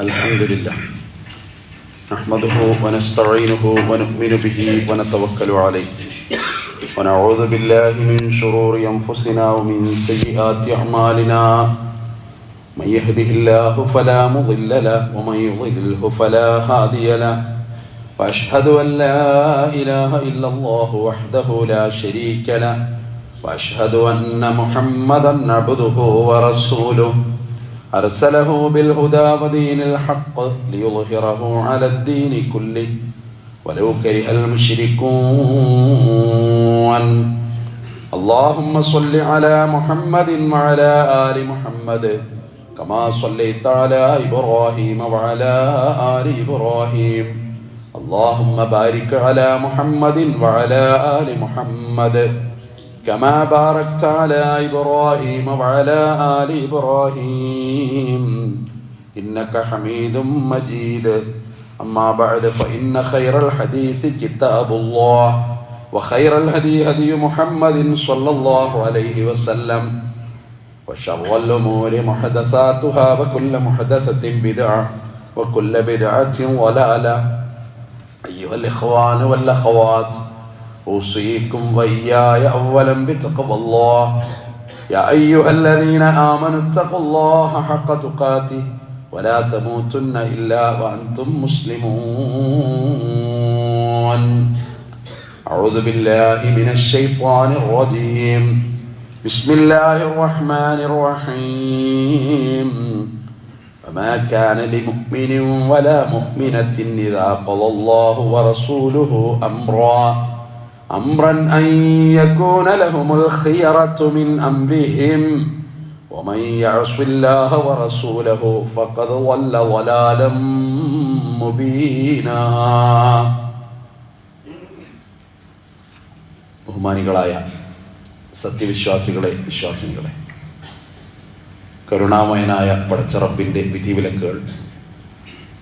الحمد لله نحمده ونستعينه ونؤمن به ونتوكل عليه ونعوذ بالله من شرور أنفسنا ومن سيئات أعمالنا من يهده الله فلا مضل له ومن يضلله فلا هادي له وأشهد أن لا إله إلا الله وحده لا شريك له وأشهد أن محمدا عبده ورسوله أرسله بالهدى ودين الحق ليظهره على الدين كله ولو كره المشركون اللهم صل على محمد وعلى آل محمد كما صليت على إبراهيم وعلى آل إبراهيم اللهم بارك على محمد وعلى آل محمد كما باركت على إبراهيم وعلى آل إبراهيم إنك حميد مجيد أما بعد فإن خير الحديث كتاب الله وخير الهدي هدي محمد صلى الله عليه وسلم وشر الأمور محدثاتها وكل محدثة بدعة وكل بدعة ضلالة أيها الإخوان والأخوات أوصيكم وإياي أولا بتقوى الله يا أيها الذين آمنوا اتقوا الله حق تقاته ولا تموتن إلا وأنتم مسلمون أعوذ بالله من الشيطان الرجيم بسم الله الرحمن الرحيم وما كان لمؤمن ولا مؤمنة إذا قضى الله ورسوله أمرا أن يكون لهم الخيرة من أمرهم ومن يعص الله ورسوله فقد ضل ضلالا مبينا. ബഹുമാനികളായ സത്യവിശ്വാസികളെ, വിശ്വാസിനികളെ, കരുണാമയനായ പടച്ചറപ്പിൻ്റെ വിധിവിലക്കുകൾ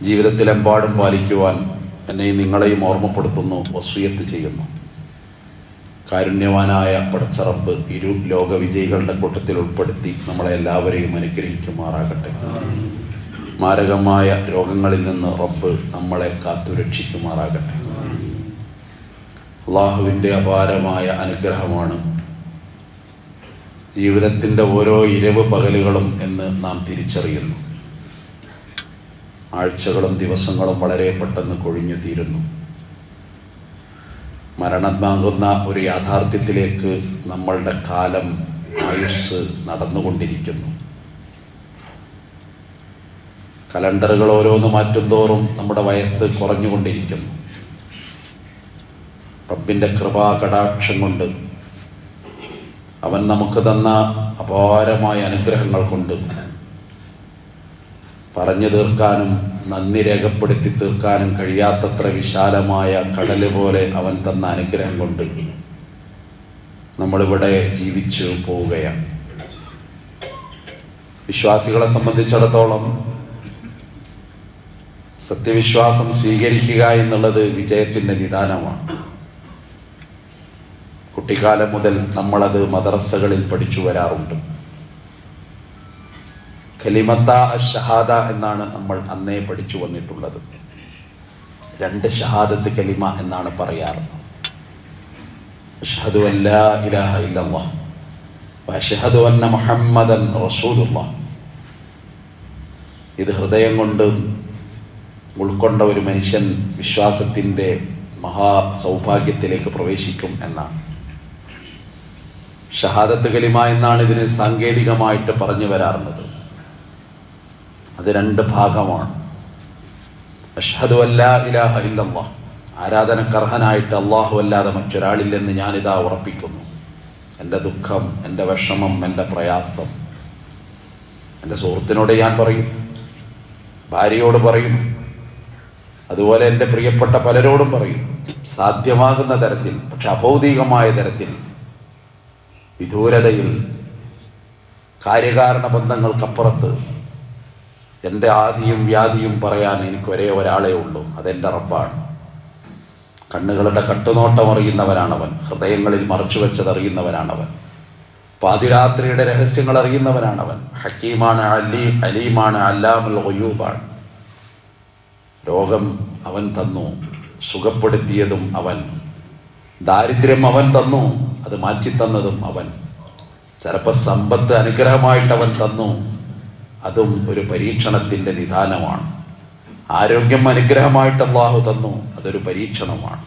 ജീവിതത്തിലെമ്പാടും പാലിക്കുവാൻ എന്നെയും നിങ്ങളെയും ഓർമ്മപ്പെടുത്തുന്നു, വസിയത്ത് ചെയ്യുന്നു. കാരുണ്യവാനായ പടച്ചറപ്പ് ഇരു ലോക വിജയികളുടെ കൂട്ടത്തിൽ ഉൾപ്പെടുത്തി നമ്മളെ എല്ലാവരെയും അനുഗ്രഹിക്കുമാറാകട്ടെ. മാരകമായ രോഗങ്ങളിൽ നിന്ന് റബ്ബ് നമ്മളെ കാത്തുരക്ഷിക്കുമാറാകട്ടെ. അള്ളാഹുവിൻ്റെ അപാരമായ അനുഗ്രഹമാണ് ജീവിതത്തിൻ്റെ ഓരോ ഇരവ് പകലുകളും എന്ന് നാം തിരിച്ചറിയുന്നു. ആഴ്ചകളും ദിവസങ്ങളും വളരെ പെട്ടെന്ന് കൊഴിഞ്ഞു തീരുന്നു. മരണമാകുന്ന ഒരു യാഥാർത്ഥ്യത്തിലേക്ക് നമ്മളുടെ കാലം, ആയുസ് നടന്നുകൊണ്ടിരിക്കുന്നു. കലണ്ടറുകൾ ഓരോന്ന് മാറ്റുന്തോറും നമ്മുടെ വയസ്സ് കുറഞ്ഞുകൊണ്ടിരിക്കുന്നു. റബ്ബിൻ്റെ കൃപാ കടാക്ഷം കൊണ്ട്, അവൻ നമുക്ക് തന്ന അപാരമായ അനുഗ്രഹങ്ങൾ കൊണ്ട് പറഞ്ഞു തീർക്കാനും നന്ദി രേഖപ്പെടുത്തി തീർക്കാനും കഴിയാത്തത്ര വിശാലമായ കടല് പോലെ അവൻ തന്ന അനുഗ്രഹം കൊണ്ട് നമ്മളിവിടെ ജീവിച്ചു പോവുകയാണ്. വിശ്വാസികളെ സംബന്ധിച്ചിടത്തോളം സത്യവിശ്വാസം സ്വീകരിക്കുക എന്നുള്ളത് വിജയത്തിൻ്റെ നിദാനമാണ്. കുട്ടിക്കാലം മുതൽ നമ്മളത് മദ്രസകളിൽ പഠിച്ചു വരാറുണ്ട്. കലിമത്ത ഷഹാദ എന്നാണ് നമ്മൾ അന്നേ പഠിച്ചു വന്നിട്ടുള്ളത്. 2 ഷഹാദത്ത് കലിമ എന്നാണ് പറയാറ്. അഷ്ഹദു അൻ ലാ ഇലാഹ ഇല്ലല്ലാഹ് വഅഷ്ഹദു അന്ന മുഹമ്മദൻ റസൂലുള്ളാഹ്. ഇത് ഹൃദയം കൊണ്ട് ഉൾക്കൊണ്ട ഒരു മനുഷ്യൻ വിശ്വാസത്തിൻ്റെ മഹാസൗഭാഗ്യത്തിലേക്ക് പ്രവേശിക്കും എന്നാണ്. ഷഹാദത്ത് കലിമ എന്നാണ് ഇതിന് സാങ്കേതികമായിട്ട് പറഞ്ഞു വരാറുള്ളത്. അത് 2 ഭാഗമാണ്. അഷ്ഹദു അല്ലാ ഇലാഹ ഇല്ലല്ലാഹ്, ആരാധനക്കർഹനായിട്ട് അല്ലാഹു അല്ലാതെ മറ്റൊരാളില്ലെന്ന് ഞാനിതാ ഉറപ്പിക്കുന്നു. എൻ്റെ ദുഃഖം, എൻ്റെ വിഷമം, എൻ്റെ പ്രയാസം എൻ്റെ സുഹൃത്തിനോട് ഞാൻ പറയും, ഭാര്യയോട് പറയും, അതുപോലെ എൻ്റെ പ്രിയപ്പെട്ട പലരോടും പറയും. സാധ്യമാകുന്ന തരത്തിൽ, പക്ഷെ അഭൗതികമായ തരത്തിൽ, വിദൂരതയിൽ, കാര്യകാരണ ബന്ധങ്ങൾക്കപ്പുറത്ത് എൻ്റെ ആദിയും വ്യാധിയും പറയാൻ എനിക്ക് ഒരേ ഒരാളേ ഉള്ളൂ. അതെൻ്റെ റബ്ബാണ്. കണ്ണുകളുടെ കട്ടുനോട്ടം അറിയുന്നവനാണവൻ. ഹൃദയങ്ങളിൽ മറച്ചുവെച്ചത് അറിയുന്നവനാണവൻ. പാതിരാത്രിയുടെ രഹസ്യങ്ങൾ അറിയുന്നവനാണവൻ. ഹക്കീമാണ്, അലീമാണ്, അല്ലാമുൽ ഗുയൂബാണ്. രോഗം അവൻ തന്നു, സുഖപ്പെടുത്തിയതും അവൻ. ദാരിദ്ര്യം അവൻ തന്നു, അത് മാറ്റിത്തന്നതും അവൻ. ചിലപ്പോൾ സമ്പത്ത് അനുഗ്രഹമായിട്ട് അവൻ തന്നു, അതും ഒരു പരീക്ഷണത്തിൻ്റെ നിദാനമാണ്. ആരോഗ്യം അനുഗ്രഹമായിട്ട് അല്ലാഹു തന്നു, അതൊരു പരീക്ഷണമാണ്.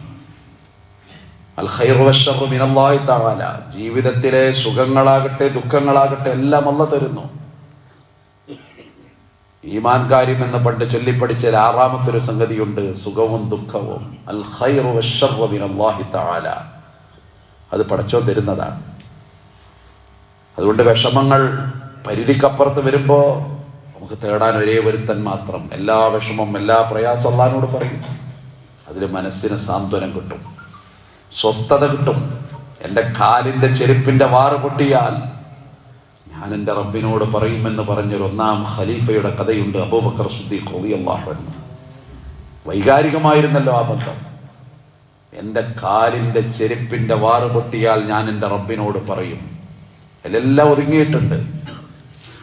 അൽ ഖൈറു വശ്ശർറു മിനല്ലാഹി തആല. ജീവിതത്തിലെ സുഖങ്ങളാകട്ടെ ദുഃഖങ്ങളാകട്ടെ എല്ലാം അല്ലാഹു തരുന്നു. ഈമാൻ കാര്യം എന്ന് പണ്ട് ചൊല്ലിപ്പടിച്ച 6-ാമത്തെ സംഗതിയുണ്ട്, സുഖവും ദുഃഖവും. അൽ ഖൈറു വശ്ശർറു മിനല്ലാഹി തആല, അത് പടച്ചോൻ തരുന്നതാണ്. അതുകൊണ്ട് വിഷമങ്ങൾ പരിധിക്കപ്പുറത്ത് വരുമ്പോൾ നമുക്ക് തേടാൻ ഒരേ ഒരുത്തൻ മാത്രം. എല്ലാ വിഷമം എല്ലാ പ്രയാസം അല്ലാഹുവോട് പറയും. അതിൽ മനസ്സിന് സാന്ത്വനം കിട്ടും, സ്വസ്ഥത കിട്ടും. എൻ്റെ കാലിൻ്റെ ചെരുപ്പിൻ്റെ വാറ് പൊട്ടിയാൽ ഞാൻ എൻ്റെ റബ്ബിനോട് പറയുമെന്ന് പറഞ്ഞൊരു 1-ാം ഖലീഫയുടെ കഥയുണ്ട്, അബൂബക്കർ സിദ്ദീഖ് റളിയല്ലാഹു അൻഹു. വൈകാരികമായിരുന്നല്ലോ ആ ബന്ധം. എൻ്റെ കാലിൻ്റെ ചെരുപ്പിൻ്റെ വാറ് പൊട്ടിയാൽ ഞാൻ എൻ്റെ റബ്ബിനോട് പറയും. അതിലെല്ലാം ഒതുങ്ങിയിട്ടുണ്ട്.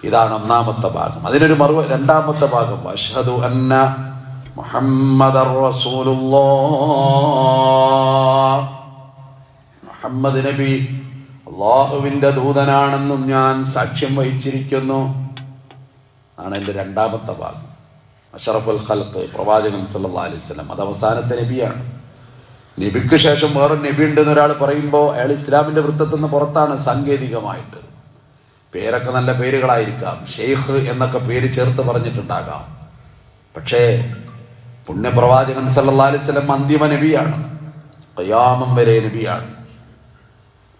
ഇതാണ് 1-ാമത്തെ ഭാഗം. അതിനൊരു 2-ാമത്തെ ഭാഗം, അഷ്ഹദു അന്ന മുഹമ്മദർ റസൂലുള്ളാഹ്, മുഹമ്മദ് നബി അല്ലാഹുവിൻ്റെ ദൂതനാണെന്നും ഞാൻ സാക്ഷ്യം വഹിച്ചിരിക്കുന്നു. ആണ് എൻ്റെ 2-ാമത്തെ ഭാഗം. അഷ്റഫുൽ ഖൽഖ് പ്രവാചകൻ സല്ലല്ലാഹു അലൈഹി വസല്ലം, അത് അവസാനത്തെ നബിയാണ്. നബിക്ക് ശേഷം വേറൊരു നബി ഉണ്ടെന്ന് ഒരാൾ പറയുമ്പോൾ അയാൾ ഇസ്ലാമിന്റെ വൃത്തത്തിൽ നിന്ന് പുറത്താണ്. സാങ്കേതികമായിട്ട് പേരൊക്കെ നല്ല പേരുകളായിരിക്കാം, ഷെയ്ഖ് എന്നൊക്കെ പേര് ചേർത്ത് പറഞ്ഞിട്ടുണ്ടാകാം. പക്ഷേ പുണ്യപ്രവാചകൻ സല്ലല്ലാഹു അലൈഹി വസല്ലം അന്തിമ നബിയാണ്, ഖിയാമം വരെ നബിയാണ്.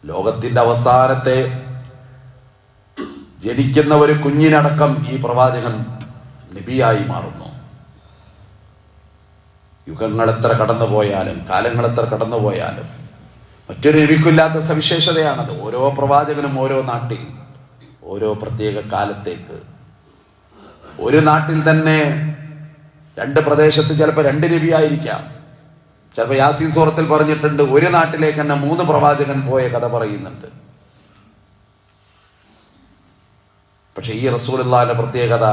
ലോകത്തിന്റെ അവസാനത്തെ ജനിക്കുന്ന ഒരു കുഞ്ഞിനടക്കം ഈ പ്രവാചകൻ നബിയായി മാറുന്നു. യുഗങ്ങൾ എത്ര കടന്നുപോയാലും കാലങ്ങൾ എത്ര കടന്നുപോയാലും മറ്റൊരു നബിക്കില്ലാത്ത സവിശേഷതയാണത്. ഓരോ പ്രവാചകനും ഓരോ നാട്ടിൽ ഓരോ പ്രത്യേക കാലത്തേക്ക്, ഒരു നാട്ടിൽ തന്നെ 2 പ്രദേശത്ത് ചിലപ്പോൾ 2 നബിയായിരിക്കാം. ചിലപ്പോൾ യാസീൻ സൂറത്തിൽ പറഞ്ഞിട്ടുണ്ട്, ഒരു നാട്ടിലേക്ക് തന്നെ 3 പ്രവാചകൻ പോയ കഥ പറയുന്നുണ്ട്. പക്ഷെ ഈ റസൂലുള്ളാഹിന്റെ പ്രത്യേകത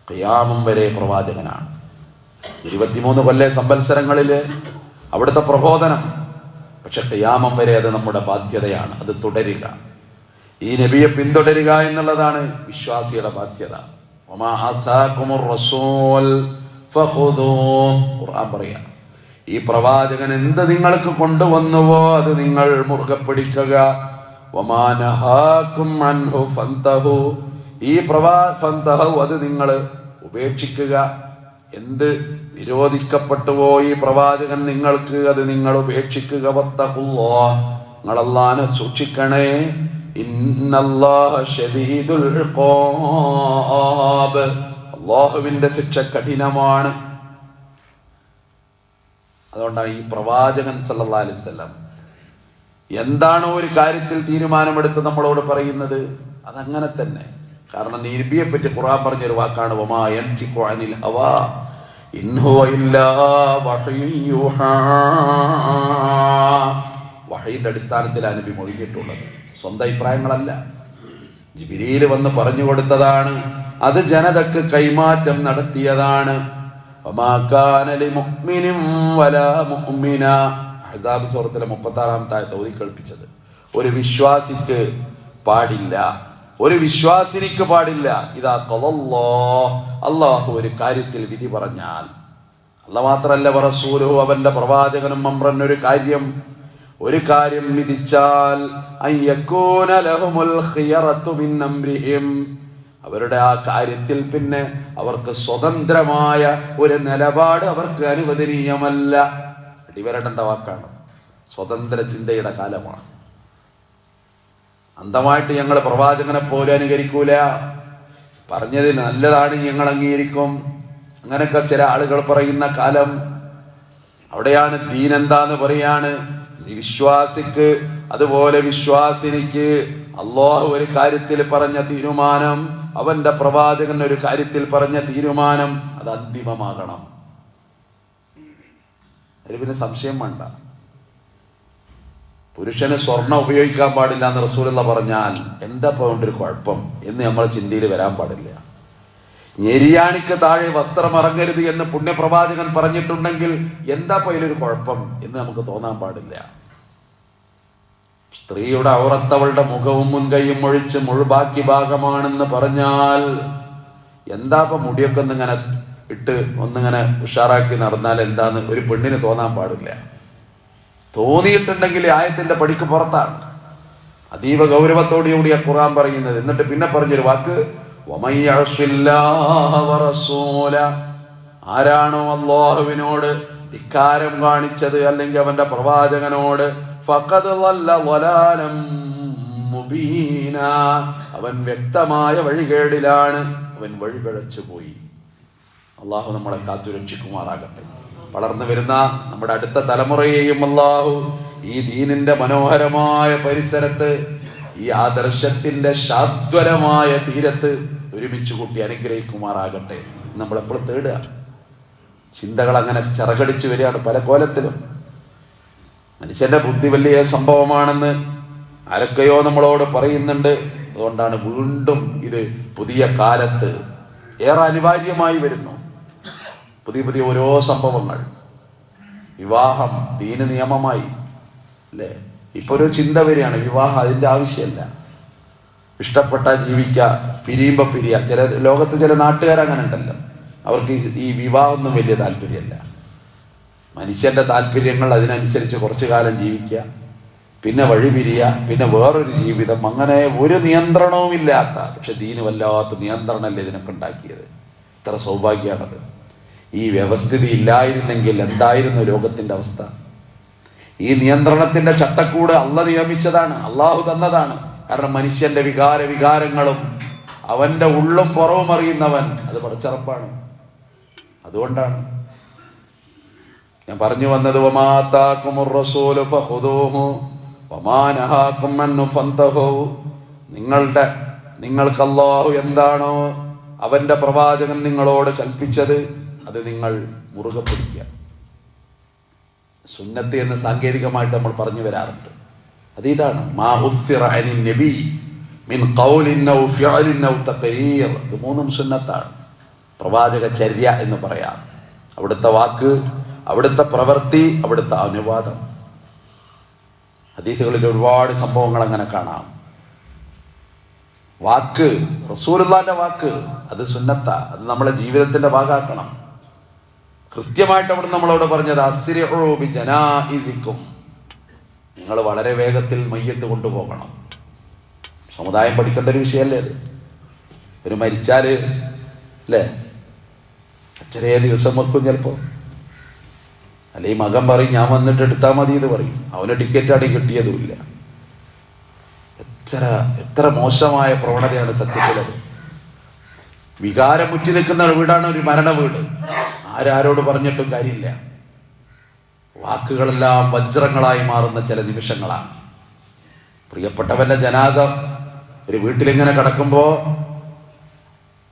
ഖിയാമം വരെ പ്രവാചകനാണ്. 23 കൊല്ല സംവത്സരങ്ങളിൽ അവിടുത്തെ പ്രബോധനം. പക്ഷെ ഖിയാമം വരെ അത് നമ്മുടെ ബാധ്യതയാണ്, അത് തുടരുക. ഈ നബിയെ പിന്തുടരുക എന്നുള്ളതാണ് വിശ്വാസിയുടെ ബാധ്യത. വമാ ആതാകുമുർ റസൂൽ ഫഖുദൂഹ്, ഖുർആൻ പറയാ, ഈ പ്രവാചകൻ എന്ത് നിങ്ങൾക്ക് കൊണ്ടുവന്നുവോ അത് നിങ്ങൾ മുറുകെ പിടിക്കുക. വമാ നഹാകും അൻഹു ഫന്തഹു, ഈ ഫന്തഹു, അത് നിങ്ങൾ ഉപേക്ഷിക്കുക. എന്ത് വിരോധിക്കപ്പെട്ടുവോ ഈ പ്രവാചകൻ നിങ്ങൾക്ക്, അത് നിങ്ങൾ ഉപേക്ഷിക്കുക. വത്തഖുല്ലാഹ്, നിങ്ങൾ അല്ലാഹുവിനെ സൂക്ഷിക്കണേ. ഇന്നല്ലാഹ ശദീദുൽ ഇഖാബ്, അല്ലാഹുവിന്റെ ശിക്ഷ കഠിനമാണ്. അതുകൊണ്ടാണ് ഈ പ്രവാചകൻ സല്ലല്ലാഹു അലൈഹി വസല്ലം എന്താണോ ഒരു കാര്യത്തിൽ തീരുമാനമെടുത്ത് നമ്മളോട് പറയുന്നത് അതങ്ങനെ തന്നെ. കാരണം നബിയെ പറ്റി ഖുർആൻ പറഞ്ഞൊരു വാക്കാണ്, വമാ യൻതിഖു അനിൽ ഹവാ ഇൻ ഹുവ ഇല്ലാ വഹ്യു യൂഹാ. വഹയിന്റെ അടിസ്ഥാനത്തിലാണ് നബി മൊഴിഞ്ഞിട്ടുള്ളത്, സ്വന്തം അഭിപ്രായങ്ങളല്ല. ജിബ്രീൽ വന്ന് പറഞ്ഞു കൊടുത്തതാണ്, അത് ജനതക്ക് കൈമാറ്റം നടത്തിയതാണ്. വമാ കാന ലിമുഅ്മിനിൻ വലാ മുഅ്മിന, അഹ്സാബ് സൂറത്തിലെ 36-ാമത്തെ ആയത്ത് ഓതി കേൾപ്പിച്ചത്. ഒരു വിശ്വാസിക്ക് പാടില്ല, ഒരു വിശ്വാസിനിക്ക് പാടില്ല. ഇദാ ഖളല്ലാഹ്, അല്ലാഹു ഒരു കാര്യത്തിൽ വിധി പറഞ്ഞാൽ, അല്ലാഹ് മാത്രല്ല വറസൂലുഹു, അവന്റെ പ്രവാചകനും അംറൻ, ഒരു കാര്യം വിധിച്ചാൽ, അയ്യകൂന ലഹുമുൽ ഖിയറതു മിൻ അംരിഹിം, അവരുടെ ആ കാര്യത്തിൽ പിന്നെ അവർക്ക് സ്വതന്ത്രമായ ഒരു നിലപാട് അവർക്ക് അനുവദനീയമല്ല. അടിവരടേണ്ട വാക്കാണ്. സ്വതന്ത്ര ചിന്തയുടെ കാലമാണ്. അന്ധമായിട്ട് ഞങ്ങൾ പ്രവാചകനെ പോലെ അനുകരിക്കൂല, പറഞ്ഞത് നല്ലതാണ് ഞങ്ങൾ അംഗീകരിക്കും, അങ്ങനെയൊക്കെ ചില ആളുകൾ പറയുന്ന കാലം. അവിടെയാണ് ദീൻ എന്താന്ന് പറയാണ്. വിശ്വാസിക്ക് അതുപോലെ വിശ്വാസിനിക്ക് അല്ലാഹു ഒരു കാര്യത്തിൽ പറഞ്ഞ തീരുമാനം, അവന്റെ പ്രവാചകൻ ഒരു കാര്യത്തിൽ പറഞ്ഞ തീരുമാനം, അത് അന്തിമമാകണം. അതിൽ പിന്നെ സംശയം വേണ്ട. പുരുഷന് സ്വർണം ഉപയോഗിക്കാൻ പാടില്ല എന്ന് റസൂലുള്ള പറഞ്ഞാൽ എന്താ പോകേണ്ട ഒരു കുഴപ്പം എന്ന് നമ്മളെ ചിന്തയിൽ വരാൻ പാടില്ല. ഞെരിയാണിക്ക് താഴെ വസ്ത്രം ഇറങ്ങരുത് എന്ന് പുണ്യപ്രവാചകൻ പറഞ്ഞിട്ടുണ്ടെങ്കിൽ എന്താ അതിലൊരു കുഴപ്പം എന്ന് നമുക്ക് തോന്നാൻ പാടില്ല. സ്ത്രീയുടെ ഔറത്തവളുടെ മുഖവും മുൻകൈയും ഒഴിച്ച് മുഴുബാക്കി ഭാഗമാണെന്ന് പറഞ്ഞാൽ എന്താ മുടിയൊക്കെ ഒന്നിങ്ങനെ ഇട്ട് ഒന്നിങ്ങനെ ഉഷാറാക്കി നടന്നാൽ എന്താന്ന് ഒരു പെണ്ണിന് തോന്നാൻ പാടില്ല. തോന്നിയിട്ടുണ്ടെങ്കിൽ ആയത്തിന്റെ പടിക്ക് പുറത്താണ്. അതീവ ഗൗരവത്തോടുകൂടിയ ഖുർആൻ പറയുന്നത്. എന്നിട്ട് പിന്നെ പറഞ്ഞൊരു വാക്ക്, ആരാണോ അല്ലാഹുവിനോട് ധിക്കാരം കാണിച്ചത് അല്ലെങ്കിൽ അവന്റെ പ്രവാചകനോട്, ഫഖദ് ളല്ല ളലാലൻ മുബീന, അവൻ വ്യക്തമായ വഴികേടിലാണ്, അവൻ വഴിപിഴച്ചു പോയി. അള്ളാഹു നമ്മളെ കാത്തുരക്ഷിക്കുമാറാകട്ടെ. വളർന്നു വരുന്ന നമ്മുടെ അടുത്ത തലമുറയെയും അള്ളാഹു ഈ ദീനിന്റെ മനോഹരമായ പരിസരത്ത്, ഈ ആദർശത്തിന്റെ ശാദ്വലമായ തീരത്ത് ഒരുമിച്ച് കൂട്ടി അനുഗ്രഹിക്കുമാറാകട്ടെ. നമ്മളെപ്പോഴും തേടുക. ചിന്തകൾ അങ്ങനെ ചിറകടിച്ചു വരികയാണ് പല കോലത്തിലും. മനുഷ്യന്റെ ബുദ്ധി വലിയ സംഭവമാണെന്ന് ആരൊക്കെയോ നമ്മളോട് പറയുന്നുണ്ട്. അതുകൊണ്ടാണ് വീണ്ടും ഇത് പുതിയ കാലത്ത് ഏറെ അനിവാര്യമായി വരുന്നു. പുതിയ പുതിയ ഓരോ സംഭവങ്ങൾ. വിവാഹം ദീന് നിയമമായി അല്ലേ? ഇപ്പൊ ഒരു ചിന്ത വരികയാണ്, വിവാഹം അതിന്റെ ആവശ്യമല്ല, ഇഷ്ടപ്പെട്ട ജീവിക്കുക, പിരിയുമ്പോ പിരിയ. ലോകത്ത് ചില നാട്ടുകാരങ്ങനെ ഉണ്ടല്ലോ, അവർക്ക് ഈ വിവാഹമൊന്നും വലിയ താല്പര്യമല്ല. മനുഷ്യന്റെ താല്പര്യങ്ങൾ അതിനനുസരിച്ച് കുറച്ചു കാലം ജീവിക്കുക, പിന്നെ വഴി പിരിയ, പിന്നെ വേറൊരു ജീവിതം. അങ്ങനെ ഒരു നിയന്ത്രണവും ഇല്ലാത്ത, പക്ഷെ ദീന് വല്ലാത്ത നിയന്ത്രണമല്ലേ ഇതിനൊക്കെ ഉണ്ടാക്കിയത്. ഇത്ര സൗഭാഗ്യമാണത്. ഈ വ്യവസ്ഥിതി ഇല്ലായിരുന്നെങ്കിൽ എന്തായിരുന്നു ലോകത്തിന്റെ അവസ്ഥ? ഈ നിയന്ത്രണത്തിന്റെ ചട്ടക്കൂട് അള്ളാഹ് നിയമിച്ചതാണ്, അള്ളാഹു തന്നതാണ്. കാരണം മനുഷ്യന്റെ വികാരങ്ങളും അവന്റെ ഉള്ളും പുറവും അറിയുന്നവൻ അത് പടച്ചറപ്പാണ്. അതുകൊണ്ടാണ് ഞാൻ പറഞ്ഞു വന്നത്, നിങ്ങൾക്ക് അല്ലാഹു എന്താണോ അവന്റെ പ്രവാചകൻ നിങ്ങളോട് കൽപ്പിച്ചത് അത് നിങ്ങൾ മുറുകെ പിടിക്കുക. സുന്നത്ത് എന്ന് സാങ്കേതികമായിട്ട് നമ്മൾ പറഞ്ഞു വരാറുണ്ട്. അത് ഇതാണ്, ഇത് മൂന്നും സുന്നത്താണ്. പ്രവാചക ചര്യ എന്ന് പറയാം. അവിടുത്തെ വാക്ക്, അവിടുത്തെ പ്രവൃത്തി, അവിടുത്തെ അനുവാദം. ഹദീസുകളിൽ ഒരുപാട് സംഭവങ്ങൾ അങ്ങനെ കാണാം. വാക്ക്, റസൂലുള്ളാഹിന്റെ വാക്ക്, അത് സുന്നത്താ. അത് നമ്മളെ ജീവിതത്തിന്റെ ഭാഗമാക്കണം. കൃത്യമായിട്ട് അവിടെ നമ്മളോട് പറഞ്ഞത്, അസ്രിഉ ബിജനാഇസിക്കും, നിങ്ങൾ വളരെ വേഗത്തിൽ മയ്യത്ത് കൊണ്ടുപോകണം. സമുദായം പഠിക്കേണ്ട ഒരു വിഷയമല്ലേ അത്? ഒരു മരിച്ചാല് അല്ലേ ചെറിയ ദിവസം വെക്കും ചിലപ്പോ. അല്ലെ ഈ മകൻ പറയും ഞാൻ വന്നിട്ട് എടുത്താൽ മതി എന്ന് പറയും. അവന് ടിക്കറ്റാണ് കിട്ടിയതുമില്ല. എത്ര മോശമായ പ്രവണതയാണ് സത്യത്തിലത്. വികാരം മുറ്റി നിൽക്കുന്ന വീടാണ് ഒരു മരണ വീട്. ആരോട് പറഞ്ഞിട്ടും കാര്യമില്ല. വാക്കുകളെല്ലാം വജ്രങ്ങളായി മാറുന്ന ചില നിമിഷങ്ങളാണ്. പ്രിയപ്പെട്ടവന്റെ ജനാസ ഒരു വീട്ടിലിങ്ങനെ കിടക്കുമ്പോ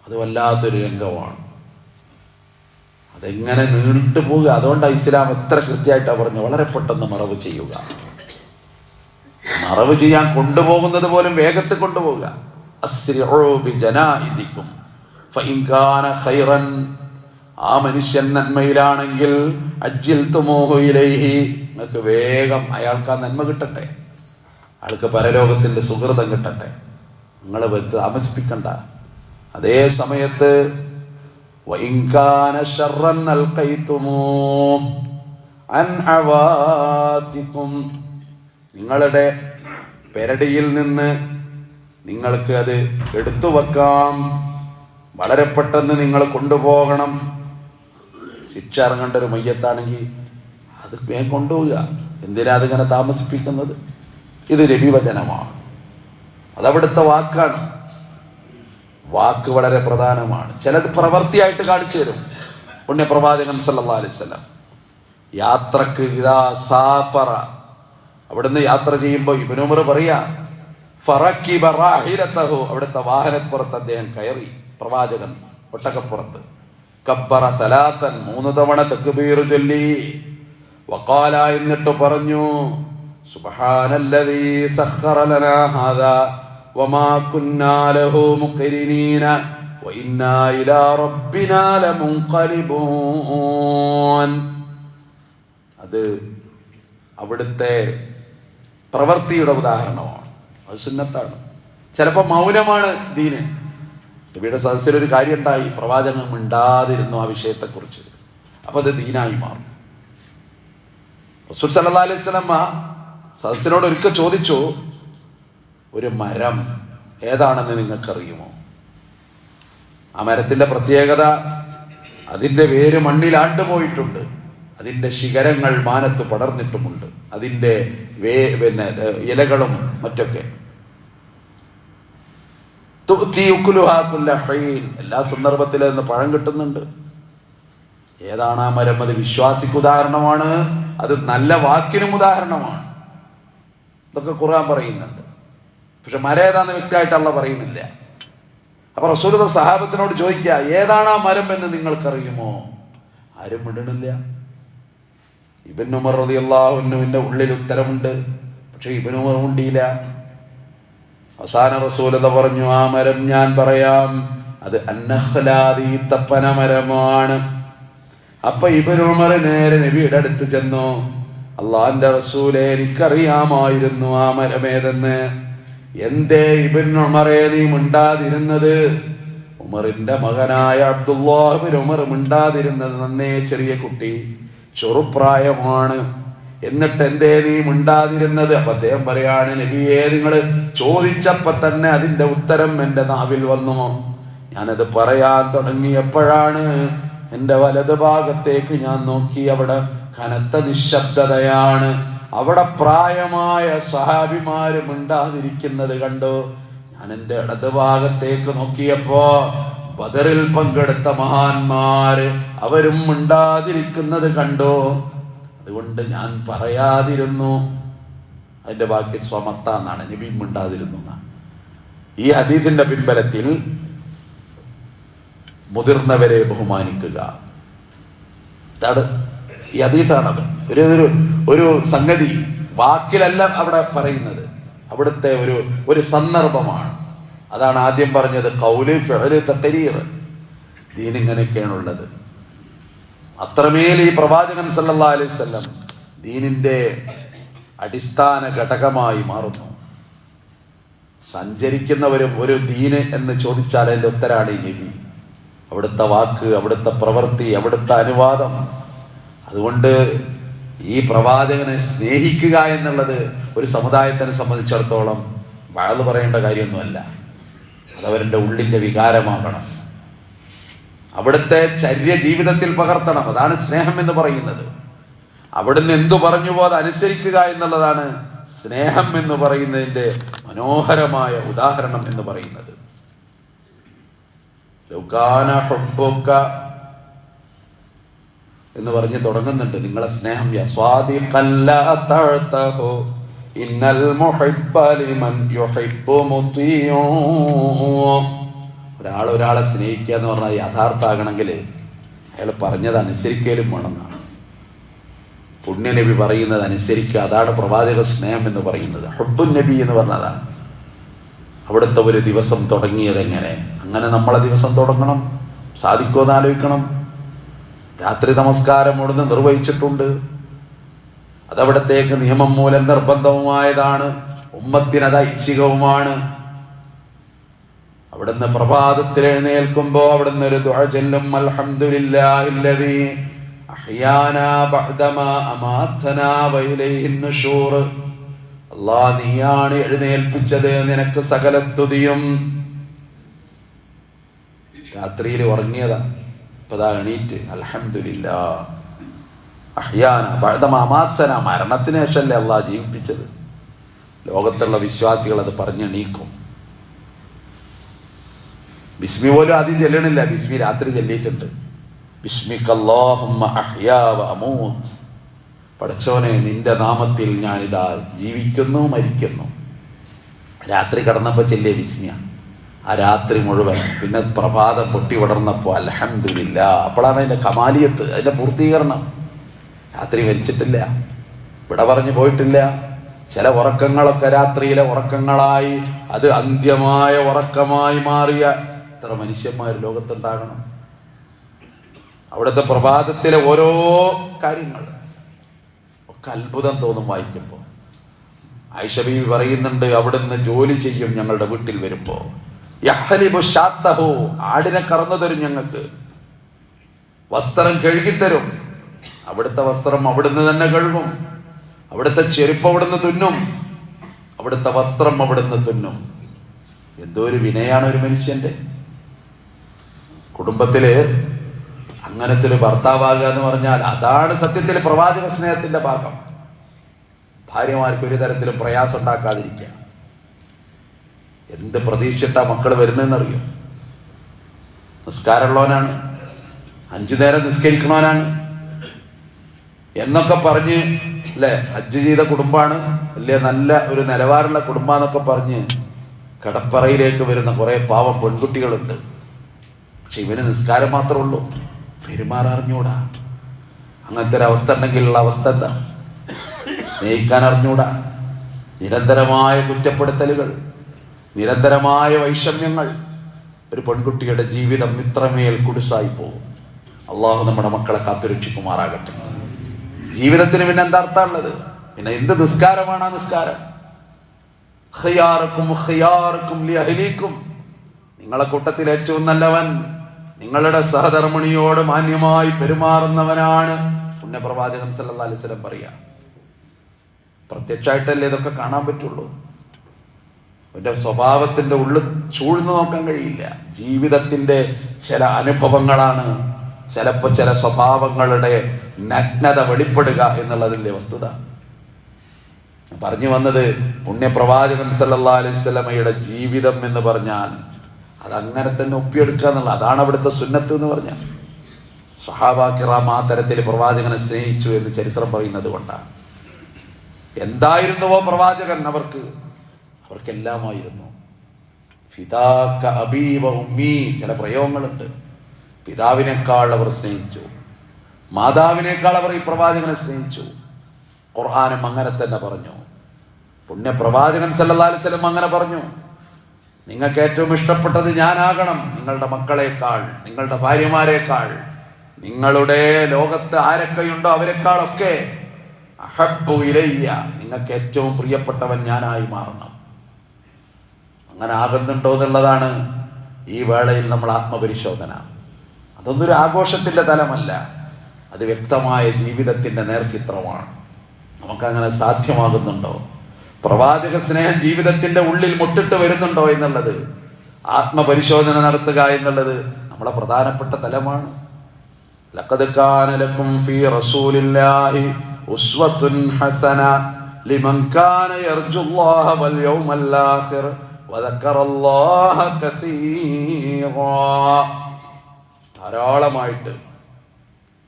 അത് വല്ലാത്തൊരു രംഗമാണ്. അതെങ്ങനെ നീണ്ടു പോവുക. അതുകൊണ്ടാണ് ഇസ്ലാം എത്ര കൃത്യമായിട്ടാണ് പറഞ്ഞു, വളരെ പെട്ടെന്ന് മറവ് ചെയ്യുക. മറവ് ചെയ്യാൻ കൊണ്ടുപോകുന്നത് പോലും വേഗത്തിൽ കൊണ്ടുപോവുക. അസ്രിഉ ബിജനാഇസിക്കും ഫഇൻ കാന ഖൈറൻ, ആ മനുഷ്യൻ നന്മയിലാണെങ്കിൽ അജ്ജിൽതുമൂഹു ഇലൈഹി, നിങ്ങൾക്ക് വേഗം അയാൾക്ക് ആ നന്മ കിട്ടട്ടെ, അയാൾക്ക് പരലോകത്തിന്റെ സുഹൃതം കിട്ടട്ടെ, നിങ്ങൾ താമസിപ്പിക്കണ്ട. അതേ സമയത്ത് വഇൻ കാന ശർറൻ അൽഖൈതുമൂഹു അൻ അവാതികും, നിങ്ങളുടെ പെരടിയിൽ നിന്ന് നിങ്ങൾക്ക് അത് എടുത്തു വെക്കാം, വളരെ പെട്ടെന്ന് നിങ്ങൾ കൊണ്ടുപോകണം. ശിക്ഷ ഇറങ്ങേണ്ട ഒരു മയ്യത്താണെങ്കിൽ അത് വേഗം കൊണ്ടുപോവുക. എന്തിനാ അതിങ്ങനെ താമസിപ്പിക്കുന്നത്? ഇത് നബിവചനമാണ്, അതവിടുത്തെ വാക്കാണ്. വാക്ക് വളരെ പ്രധാനമാണ്. ചിലത് പ്രവൃത്തിയായിട്ട് കാണിച്ചു തരും. പുണ്യപ്രവാചകൻ സല്ലല്ലാഹു അലൈഹി വസല്ലം യാത്രക്ക് ഇദാ സാഫറ, അവിടുന്ന് യാത്ര ചെയ്യുമ്പോൾ ഇബ്നു ഉമർ പറയാ, ഫറക്കിബ റാഹിലതഹു, അവിടുത്തെ വാഹനപ്പുറത്ത് അദ്ദേഹം കയറി. പ്രവാചകൻ ഒട്ടകപ്പുറത്ത്. കബ്ബറ സലാസൻ, 3 തവണ തക്ബീർ ചൊല്ലി. വഖാല, എന്നിട്ട് പറഞ്ഞു, സുബ്ഹാനല്ലദീ സഖറ ലനാ ഹാദാ വമാ കുന്നാ ലഹു മുഖരിനീന വഇന്നാ ഇലാ റബ്ബിനാ ലമുൻഖലിബൂൻ. അത് അവിടുത്തെ പ്രവൃത്തിയുടെ ഉദാഹരണമാണ്. അത് സുന്നത്താണ്. ചിലപ്പോൾ മൗനമാണ് ദീന്. നബിയുടെ സദസ്സിലൊരു കാര്യം ഉണ്ടായി, പ്രവാചകൻ മിണ്ടാതിരുന്നു ആ വിഷയത്തെക്കുറിച്ച്. അപ്പോൾ അത് ദീനായി മാറും. റസൂൽ സല്ലല്ലാഹു അലൈഹി വസല്ലം സദസ്സിനോട് ഒരിക്കൽ ചോദിച്ചു, ഒരു മരം ഏതാണെന്ന് നിങ്ങൾക്കറിയുമോ? ആ മരത്തിന്റെ പ്രത്യേകത, അതിൻ്റെ വേര് മണ്ണിലാണ്ട് പോയിട്ടുണ്ട്, അതിൻ്റെ ശിഖരങ്ങൾ മാനത്ത് പടർന്നിട്ടുമുണ്ട്, അതിൻ്റെ ഇലകളും മറ്റൊക്കെ. എല്ലാ സന്ദർഭത്തിലും നിന്ന് പഴം കിട്ടുന്നുണ്ട്. ഏതാണ് ആ മരം? അത് വിശ്വാസിക്ക് ഉദാഹരണമാണ്, അത് നല്ല വാക്കിനും ഉദാഹരണമാണ്. ഇതൊക്കെ ഖുർആൻ പറയുന്നുണ്ട്. പക്ഷെ മരം ഏതാന്ന് വ്യക്തമായിട്ട് അള്ളാഹ് പറയുന്നില്ല. അപ്പൊ റസൂൽ സഹാബത്തിനോട് ചോദിക്കുക, ഏതാണ് ആ മരം എന്ന് നിങ്ങൾക്കറിയുമോ? ആരും മിണ്ടണില്ല. ഇബ്നു ഉമർ റളിയല്ലാഹു അൻഹുവിന്റെ ഉള്ളിൽ ഉത്തരമുണ്ട്, പക്ഷെ ഇബ്നു ഉമർ മിണ്ടിയില്ല. അവസാന റസൂൽ പറഞ്ഞു, ആ മരം ഞാൻ പറയാം, അത് അന്നഖ്ലാദി ഈത്തപ്പന മരമാണ്. അപ്പൊ ഇബ്നു ഉമർ നേരെ നബിയുടെ അടുത്ത് ചെന്നു, അള്ളാഹിന്റെ റസൂലേ, എനിക്കറിയാമായിരുന്നു ആ മരമേതെന്ന്. എന്തേ ഇബ്നു ഉമറേ നീ മിണ്ടാതിരുന്നത്? ഉമറിന്റെ മകനായ അബ്ദുല്ലാഹ് ഇബ്നു ഉമർ മിണ്ടാതിരുന്നത്. നന്നേ ചെറിയ കുട്ടി, ചെറുപ്രായമാണ്, എന്നിട്ട് എന്തേ നീ മിണ്ടാതിരുന്നത്? അപ്പൊ അദ്ദേഹം പറയാണ്, നബിയേ, നിങ്ങൾ ചോദിച്ചപ്പോ തന്നെ അതിന്റെ ഉത്തരം എന്റെ നാവിൽ വന്നു. ഞാനത് പറയാൻ തുടങ്ങിയപ്പോഴാണ് എന്റെ വലത് ഭാഗത്തേക്ക് ഞാൻ നോക്കി, അവിടെ കനത്ത നിശബ്ദതയാണ്. അവിടെ പ്രായമായ സ്വഹാബിമാര് മിണ്ടാതിരിക്കുന്നത് കണ്ടു. ഞാൻ എൻ്റെ ഇടത് ഭാഗത്തേക്ക് നോക്കിയപ്പോ ബദറിൽ പങ്കെടുത്ത മഹാന്മാര് അവരും മിണ്ടാതിരിക്കുന്നത് കണ്ടു. അതുകൊണ്ട് ഞാൻ പറയാതിരുന്നു. അതിന്റെ ബാക്കി സ്വമത്ത എന്നാണ്, നബി മിണ്ടാതിരുന്നു എന്നാണ്. ഈ ഹദീസിന്റെ പിൻബലത്തിൽ മുതിർന്നവരെ ബഹുമാനിക്കുക, ഈ ഹദീസാണത്. ഒരു സംഗതി വാക്കിലല്ല അവിടെ പറയുന്നത്, അവിടുത്തെ ഒരു സന്ദർഭമാണ്. അതാണ് ആദ്യം പറഞ്ഞത്, ഖൗല് ഫിഅല് തഖരീർ. ദീൻ ഇങ്ങനെയൊക്കെയാണുള്ളത്. അത്രമേൽ ഈ പ്രവാചകൻ സല്ലല്ലാഹു അലൈഹി വസല്ലം ദീനിന്റെ അടിസ്ഥാന ഘടകമായി മാറുന്നു. സഞ്ചരിക്കുന്നവരും ഒരു ദീന് എന്ന് ചോദിച്ചാൽ അതിൻ്റെ ഉത്തരാണ് ഈ നബി. അവിടുത്തെ വാക്ക്, അവിടുത്തെ പ്രവൃത്തി, അവിടുത്തെ അനുവാദം. അതുകൊണ്ട് ഈ പ്രവാചകനെ സ്നേഹിക്കുക എന്നുള്ളത് ഒരു സമുദായത്തിനെ സംബന്ധിച്ചിടത്തോളം വഅദ് പറയേണ്ട കാര്യമൊന്നുമല്ല. അതവരുടെ ഉള്ളിൻ്റെ വികാരമാകണം. അവിടുത്തെ ചര്യ ജീവിതത്തിൽ പകർത്തണം. അതാണ് സ്നേഹം എന്ന് പറയുന്നത്. അവിടുന്ന് എന്തു പറഞ്ഞുവോ അത് അനുസരിക്കുക എന്നുള്ളതാണ് സ്നേഹം എന്ന് പറയുന്നതിൻ്റെ മനോഹരമായ ഉദാഹരണം എന്ന് പറയുന്നത്. ലൗകാന ഹുബ്ബുക എന്ന് പറഞ്ഞ് തുടങ്ങുന്നുണ്ട്. നിങ്ങളെ സ്നേഹം ഇന്നൽ മുഹിബ്ബ ലിമൻ യുഹിബ്ബു മുതിഉ. ഒരാളെ സ്നേഹിക്കുക എന്ന് പറഞ്ഞാൽ യഥാർത്ഥാകണമെങ്കിൽ അയാൾ പറഞ്ഞത് അനുസരിക്കലും വേണമെന്നാണ്. പുണ്യനബി പറയുന്നത് അനുസരിക്കുക, അതാണ് പ്രവാചക സ്നേഹം എന്ന് പറയുന്നത്. ഹുബ്ബുൻ നബി എന്ന് പറഞ്ഞതാണ്. അവിടുത്തെ ഒരു ദിവസം തുടങ്ങിയത് എങ്ങനെ? അങ്ങനെ നമ്മളെ ദിവസം തുടങ്ങണം. സാധിക്കുമെന്ന് ആലോചിക്കണം. രാത്രി നമസ്കാരം അവിടുന്ന് നിർവഹിച്ചിട്ടുണ്ട്. അതവിടത്തേക്ക് നിയമം മൂലം നിർബന്ധവുമായതാണ്. ഉമ്മത്തിനത് ഐച്ഛികവുമാണ്. അവിടുന്ന് പ്രഭാതത്തിൽ എഴുന്നേൽക്കുമ്പോ അവിടുന്ന് ഒരു ദുആ ചൊല്ലും, അൽഹംദുലില്ലാഹില്ലദീ അഹ്യാനാ ബഅദമാ അമാതനാ വഇലൈഹിൻ നുശൂർ. അല്ലാഹ്, നീയാണ് എഴുന്നേൽപ്പിച്ചത്, നിനക്ക് സകല സ്തുതിയും. രാത്രിയിൽ ഉറങ്ങിയതാ, ഇപ്പതാ എണീറ്റ് അൽഹംദുലില്ലാ അഹ്യാനാ ബഅദമാ അമാതനാ. മരണത്തിന് ശേഷമല്ലേ അല്ലാഹ് ജീവിപ്പിച്ചത്. ലോകത്തുള്ള വിശ്വാസികൾ അത് പറഞ്ഞെണീക്കും. ബിസ്മി പോലും ആദ്യം ചെല്ലണില്ല, ബിസ്മി രാത്രി ചൊല്ലിയിട്ടുണ്ട്. ബിസ്മിക്കല്ലാഹുമ്മ അഹ്യാ വ അമൂത്ത്. പടച്ചോനെ, നിന്റെ നാമത്തിൽ ഞാനിതാ ജീവിക്കുന്നു, മരിക്കുന്നു. രാത്രി കടന്നപ്പോൾ ചെല്ലിയ ബിസ്മിയ ആ രാത്രി മുഴുവൻ. പിന്നെ പ്രഭാതം പൊട്ടി വിടർന്നപ്പോൾ അൽഹംദുലില്ലാ. അപ്പോഴാണ് അതിൻ്റെ കമാലിയത്ത്, അതിൻ്റെ പൂർത്തീകരണം. രാത്രി വലിച്ചിട്ടില്ല, വിട പറഞ്ഞു പോയിട്ടില്ല. ചില ഉറക്കങ്ങളൊക്കെ രാത്രിയിലെ ഉറക്കങ്ങളായി അത് അന്ത്യമായ ഉറക്കമായി മാറിയ എത്ര മനുഷ്യന്മാർ ലോകത്തുണ്ടാകണം. അവിടുത്തെ പ്രഭാതത്തിലെ ഓരോ കാര്യങ്ങൾ ഒക്കെ അത്ഭുതം തോന്നും വായിക്കുമ്പോൾ. ആയിഷ ബീവി പറയുന്നുണ്ട്, അവിടുന്ന് ജോലി ചെയ്യും ഞങ്ങളുടെ വീട്ടിൽ വരുമ്പോ. യഹ്ലിബു ഷാത്തഹു, ആടിനെ കറന്നു തരും ഞങ്ങൾക്ക്. വസ്ത്രം കഴുകിത്തരും. അവിടുത്തെ വസ്ത്രം അവിടുന്ന് തന്നെ കഴുകും. അവിടുത്തെ ചെരുപ്പ് അവിടുന്ന് തുന്നും. അവിടുത്തെ വസ്ത്രം അവിടുന്ന് തുന്നും. എന്തോ ഒരു വിനയാണ് ഒരു മനുഷ്യന്റെ. കുടുംബത്തില് അങ്ങനത്തെ ഒരു ഭർത്താവാകുക എന്ന് പറഞ്ഞാൽ അതാണ് സത്യത്തിൽ പ്രവാചക സ്നേഹത്തിന്റെ ഭാഗം. ഭാര്യമാർക്ക് ഒരു തരത്തിലും പ്രയാസം ഉണ്ടാക്കാതിരിക്കുക. എന്ത് പ്രതീക്ഷിച്ചിട്ടാ മക്കൾ വരുന്നതെന്നറിയോ? നിസ്കാരമുള്ളവനാണ്, 5 നേരം നിസ്കരിക്കണവനാണ് എന്നൊക്കെ പറഞ്ഞ് അല്ലെ, ഹജ്ജ് ചെയ്ത കുടുംബാണ്, അല്ലെ നല്ല ഒരു നിലവാരമുള്ള കുടുംബാന്നൊക്കെ പറഞ്ഞ് കടപ്പറയിലേക്ക് വരുന്ന കുറെ പാവം പെൺകുട്ടികളുണ്ട്. പക്ഷെ ഇവന് നിസ്കാരം മാത്രമേ ഉള്ളൂ, പെരുമാറാറിഞ്ഞൂടാ. അങ്ങനത്തെ ഒരു അവസ്ഥ ഉണ്ടെങ്കിലുള്ള അവസ്ഥ എന്താ? സ്നേഹിക്കാൻ അറിഞ്ഞൂടാ. നിരന്തരമായ കുറ്റപ്പെടുത്തലുകൾ, നിരന്തരമായ വൈഷമ്യങ്ങൾ. ഒരു പെൺകുട്ടിയുടെ ജീവിതം ഇത്രമേൽ കുടുസായി പോകും. അള്ളാഹു നമ്മുടെ മക്കളെ കാത്തുരക്ഷിക്കുമാറാകട്ടെ. ജീവിതത്തിന് പിന്നെ എന്താ അർത്ഥമുള്ളത്? പിന്നെ എന്ത് നിസ്കാരമാണ് ആ നിസ്കാരം? ഖിയാറുക്കും ഖിയാറുക്കും ലിഅഹ്ലിക്കും, നിങ്ങളെ കൂട്ടത്തിൽ ഏറ്റവും നല്ലവൻ നിങ്ങളുടെ സഹധർമ്മിണിയോട് മാന്യമായി പെരുമാറുന്നവനാണ്. പുണ്യപ്രവാചകൻ സല്ലല്ലാഹു അലൈഹി വസല്ലം പറയാ. പ്രത്യക്ഷമായിട്ടല്ലേ ഇതൊക്കെ കാണാൻ പറ്റുള്ളൂ. അവന്റെ സ്വഭാവത്തിന്റെ ഉള്ളിൽ ചൂഴ്ന്നു നോക്കാൻ കഴിയില്ല. ജീവിതത്തിന്റെ ചില അനുഭവങ്ങളാണ് ചിലപ്പോ ചില സ്വഭാവങ്ങളുടെ നഗ്നത വെളിപ്പെടുക എന്നുള്ളതിന്റെ വസ്തുത. പറഞ്ഞു വന്നത്, പുണ്യപ്രവാചകൻ സല്ലല്ലാഹു അലൈഹി വസല്ലമയുടെ ജീവിതം എന്ന് പറഞ്ഞാൽ അതങ്ങനെ തന്നെ ഒപ്പിയെടുക്കുക എന്നുള്ള, അതാണ് അവിടുത്തെ സുന്നത്ത് എന്ന് പറഞ്ഞാൽ. സഹാബാ കിറാം ആ തരത്തിൽ പ്രവാചകനെ സ്നേഹിച്ചു എന്ന് ചരിത്രം പറയുന്നത് കൊണ്ടാണ്. എന്തായിരുന്നുവോ പ്രവാചകൻ അവർക്കെല്ലാമായിരുന്നു. ഫിദാക അബീ വ ഉമ്മീ, ചില പ്രയോഗങ്ങളുണ്ട്. പിതാവിനേക്കാൾ അവർ സ്നേഹിച്ചു, മാതാവിനേക്കാൾ അവർ ഈ പ്രവാചകനെ സ്നേഹിച്ചു. ഖുർആനും അങ്ങനെ തന്നെ പറഞ്ഞു. പുണ്യപ്രവാചകൻ സല്ലല്ലാഹു അലൈഹി വസല്ലം അങ്ങനെ പറഞ്ഞു, നിങ്ങൾക്ക് ഏറ്റവും ഇഷ്ടപ്പെട്ടത് ഞാനാകണം, നിങ്ങളുടെ മക്കളെക്കാൾ, നിങ്ങളുടെ ഭാര്യമാരെക്കാൾ, നിങ്ങളുടെ ലോകത്ത് ആരൊക്കെയുണ്ടോ അവരെക്കാളൊക്കെ അഹബ്ബു ഇലയ്യ, നിങ്ങൾക്ക് ഏറ്റവും പ്രിയപ്പെട്ടവൻ ഞാനായി മാറണം. അങ്ങനെ ആകുന്നുണ്ടോ എന്നുള്ളതാണ് ഈ വേളയിൽ നമ്മൾ ആത്മപരിശോധന. അതൊന്നൊരു ആഘോഷത്തിന്റെ തലമല്ല, അത് വ്യക്തമായ ജീവിതത്തിന്റെ നേർചിത്രമാണ്. നമുക്കങ്ങനെ സാധ്യമാകുന്നുണ്ടോ? പ്രവാചക സ്നേഹം ജീവിതത്തിന്റെ ഉള്ളിൽ മുട്ടിട്ട് വരുന്നുണ്ടോ എന്നുള്ളത്, ആത്മപരിശോധന നടത്തുക എന്നുള്ളത് നമ്മളെ പ്രധാനപ്പെട്ട തലമാണ്. ലഖദ് കാന ലക്കും ഫീ റസൂലില്ലാഹി ഉസ്വത്തുൻ ഹസന ലിമൻ കാന യർജുല്ലാഹ വൽ യൗമൽ ആഖിർ വദക്കറല്ലാഹ കസീറാ. ധാരാളമായിട്ട്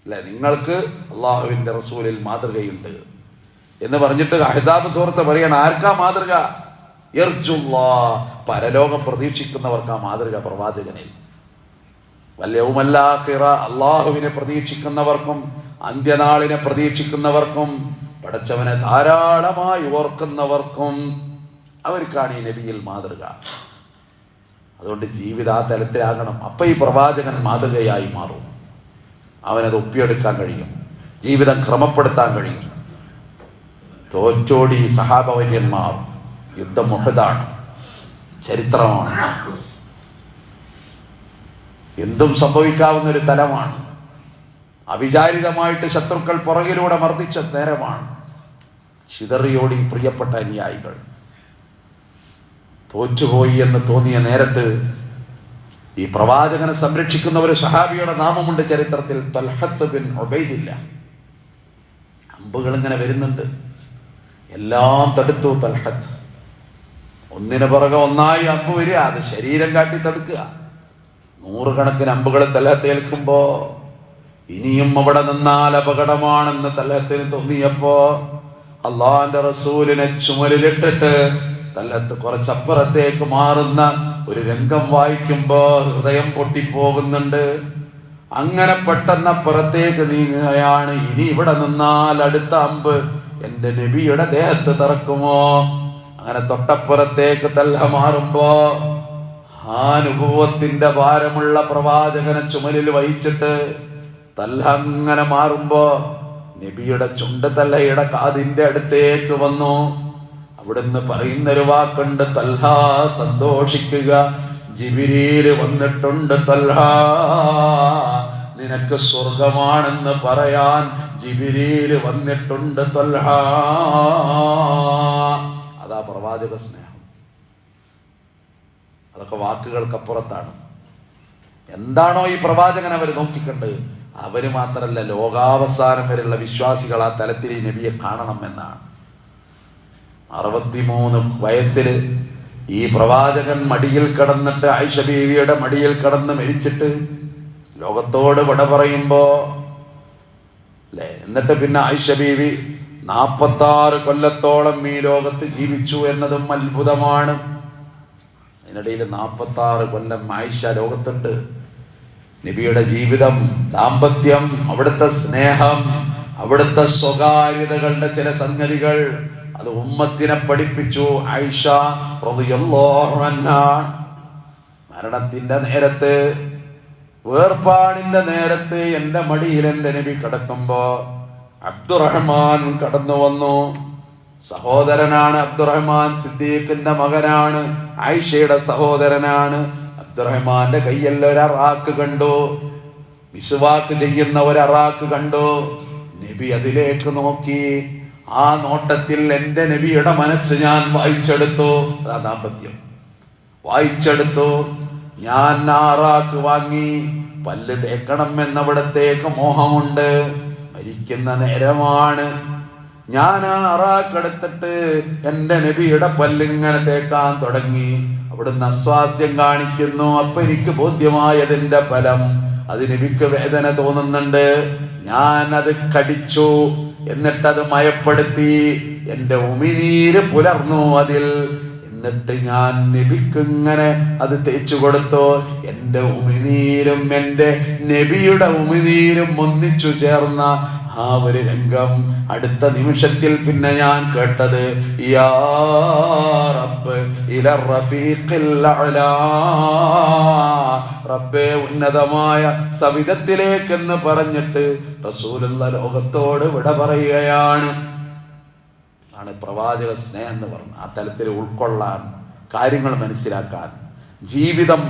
അല്ലെ നിങ്ങൾക്ക് അള്ളാഹുവിന്റെ റസൂലിൽ മാതൃകയുണ്ട് എന്ന് പറഞ്ഞിട്ട് അഹ്സാബ് സൂറത്ത് പറയാണ്. ആർക്കാ മാതൃക? യർജുല്ലാഹ്, പരലോകം പ്രതീക്ഷിക്കുന്നവർക്കാ മാതൃക പ്രവാചകനിൽ. വൽ യൗമൽ ആഖിറ, അള്ളാഹുവിനെ പ്രതീക്ഷിക്കുന്നവർക്കും അന്ത്യനാളിനെ പ്രതീക്ഷിക്കുന്നവർക്കും പടച്ചവനെ ധാരാളമായി ഓർക്കുന്നവർക്കും അവർക്കാണ് ഈ നബിയിൽ മാതൃക. അതുകൊണ്ട് ജീവിതം ആ തലത്തിലാകണം. അപ്പൊ ഈ പ്രവാചകൻ മാതൃകയായി മാറും. അവനത് ഒപ്പിയെടുക്കാൻ കഴിയും, ജീവിതം ക്രമപ്പെടുത്താൻ കഴിയും. തോറ്റോടി സഹാബവര്യന്മാർ, യുദ്ധം മുഹദാണ്, ചരിത്രമാണ്, എന്തും സംഭവിക്കാവുന്ന ഒരു തലമാണ്. അവിചാരിതമായിട്ട് ശത്രുക്കൾ പുറകിലൂടെ മർദ്ദിച്ച നേരമാണ്. ചിതറിയോടി പ്രിയപ്പെട്ട അനുയായികൾ തോറ്റുപോയി എന്ന് തോന്നിയ നേരത്ത് ഈ പ്രവാചകനെ സംരക്ഷിക്കുന്ന ഒരു സഹാബിയുടെ നാമമുണ്ട് ചരിത്രത്തിൽ, തൽഹത്ത് ബിൻ ഉബൈദില്ല. അമ്പുകൾ ഇങ്ങനെ വരുന്നുണ്ട്, എല്ലാം തടുത്തു തൽഹത്ത്. ഒന്നിനു പുറകെ ഒന്നായി അമ്പ് വരിക, അത് ശരീരം കാട്ടി തടുക്കുക. 100 കണക്കിന് അമ്പുകൾ തൽഹത്ത് ഏൽക്കുമ്പോ ഇനിയും അവിടെ നിന്നാൽ അപകടമാണെന്ന് തൽഹത്തിന് തോന്നിയപ്പോ അള്ളാന്റെ റസൂലിനെ ചുമലിലിട്ടിട്ട് തൽഹത്ത് കുറച്ചപ്പുറത്തേക്ക് മാറുന്ന ഒരു രംഗം വായിക്കുമ്പോ ഹൃദയം പൊട്ടിപ്പോകുന്നുണ്ട്. അങ്ങനെ പെട്ടെന്നപ്പുറത്തേക്ക് നീങ്ങുകയാണ്. ഇനി ഇവിടെ നിന്നാൽ അടുത്ത അമ്പ് എന്റെ നബിയുടെ ദേഹത്ത് തറക്കുമോ? അങ്ങനെ തൊട്ടപ്പുറത്തേക്ക് തൽഹ മാറുമ്പോ ആ നുബുവത്തിന്റെ ഭാരമുള്ള പ്രവാചകനെ ചുമലിൽ വഹിച്ചിട്ട് തൽഹ അങ്ങനെ മാറുമ്പോ നബിയുടെ ചുണ്ട് തൽഹയുടെ കാതിന്റെ അടുത്തേക്ക് വന്നു. അവിടുന്ന് പറയുന്നൊരു വാക്കുണ്ട്, തൽഹ സന്തോഷിക്കുക, ജിബ്രീല് വന്നിട്ടുണ്ട് തൽഹ, നിനക്ക് സ്വർഗമാണെന്ന് പറയാൻ ജിബ്രീല് വന്നിട്ടുണ്ട് തൽഹ. അതാ പ്രവാചക സ്നേഹം. അതൊക്കെ വാക്കുകൾക്കപ്പുറത്താണ്. എന്താണോ ഈ പ്രവാചകൻ അവർ നോക്കിക്കണ്ട്, അവര് മാത്രല്ല ലോകാവസാനം വരെയുള്ള വിശ്വാസികൾ ആ തലത്തിൽ ഈ നബിയെ കാണണം എന്നാണ്. 63 വയസ്സിൽ ഈ പ്രവാചകൻ മടിയിൽ കിടന്നിട്ട്, ആയിഷ ബീവിയുടെ മടിയിൽ കിടന്ന് മരിച്ചിട്ട് ലോകത്തോട് വിട പറയുമ്പോ അല്ലെ, എന്നിട്ട് പിന്നെ ആയിഷ ബീവി 46 കൊല്ലത്തോളം ഈ ലോകത്ത് ജീവിച്ചു എന്നതും അത്ഭുതമാണ്. അതിനിടയിൽ 46 കൊല്ലം ആയിഷ ലോകത്തുണ്ട്. നബിയുടെ ജീവിതം, ദാമ്പത്യം, അവിടുത്തെ സ്നേഹം, അവിടുത്തെ സ്വകാര്യതകളുടെ ചില സംഗതികൾ അത് ഉമ്മത്തിനെ പഠിപ്പിച്ചു. ആയിഷ റളിയല്ലാഹു അൻഹാ മരണത്തിന്റെ നേരത്ത്, വേർപാടിന്റെ നേരത്ത് എന്റെ മടിയിൽ എന്റെ നബി കിടക്കുമ്പോ അബ്ദുറഹ്മാൻ കടന്നു വന്നു. സഹോദരനാണ് അബ്ദുറഹ്മാൻ, സിദ്ദീഖിന്റെ മകനാണ്, ആയിഷയുടെ സഹോദരനാണ്. അബ്ദുറഹ്മാന്റെ കയ്യിൽ ഒരു അറാക്ക് കണ്ടു, മിസ്വാക്ക് ചെയ്യുന്ന ഒരു അറാക്ക് കണ്ടു. നബി അതിലേക്ക് നോക്കി. ആ നോട്ടത്തിൽ എന്റെ നബിയുടെ മനസ്സ് ഞാൻ വായിച്ചെടുത്തു. അതാ ദാമ്പത്യം. വായിച്ചെടുത്തു. ഞാൻ ആ അറാക്ക് വാങ്ങി പല്ല് തേക്കണം എന്നവിടത്തേക്ക് മോഹമുണ്ട്. മരിക്കുന്ന നേരമാണ്. ഞാൻ ആ അറാക്കെടുത്തിട്ട് എന്റെ നബിയുടെ പല്ലിങ്ങനെ തേക്കാൻ തുടങ്ങി. അവിടുന്ന് അസ്വാസ്ഥ്യം കാണിക്കുന്നു. അപ്പൊ എനിക്ക് ബോധ്യമായതിന്റെ ഫലം, അത് നബിക്ക് വേദന തോന്നുന്നുണ്ട്. ഞാൻ അത് കടിച്ചു, എന്നിട്ടത് മയപ്പെടുത്തി, എന്റെ ഉമിനീര് പുലർന്നു അതിൽ. എന്നിട്ട് ഞാൻ നബിക്കിങ്ങനെ അത് തേച്ചു കൊടുത്തു. എന്റെ ഉമിനീരും എന്റെ നബിയുടെ ഉമിനീരും ഒന്നിച്ചു ചേർന്ന ആ ഒരു രംഗം അടുത്ത നിമിഷത്തിൽ പിന്നെ ഞാൻ കേട്ടത്, യാ റബ്ബ് ഇല റഫീഖിൽ അഅ്ലാ, റബ്ബേ ഉന്നതമായ സവിധത്തിലേക്കെന്ന് പറഞ്ഞിട്ട് റസൂലുള്ളാഹി ലോകത്തോട് വിട പറയുകയാണ്. ആണ് പ്രവാചക സ്നേഹം എന്ന് പറഞ്ഞ ആ തലത്തിൽ ഉൾക്കൊള്ളാൻ, കാര്യങ്ങൾ മനസ്സിലാക്കാൻ, ജീവിതം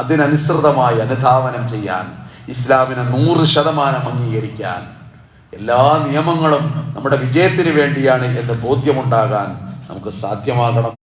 അതിനനുസൃതമായി അനുധാവനം ചെയ്യാൻ, ഇസ്ലാമിനെ 100% അംഗീകരിക്കാൻ, എല്ലാ നിയമങ്ങളും നമ്മുടെ വിജയത്തിന് വേണ്ടിയാണ് എന്ന് ബോധ്യമുണ്ടാകാൻ നമുക്ക് സാധ്യമാകണം.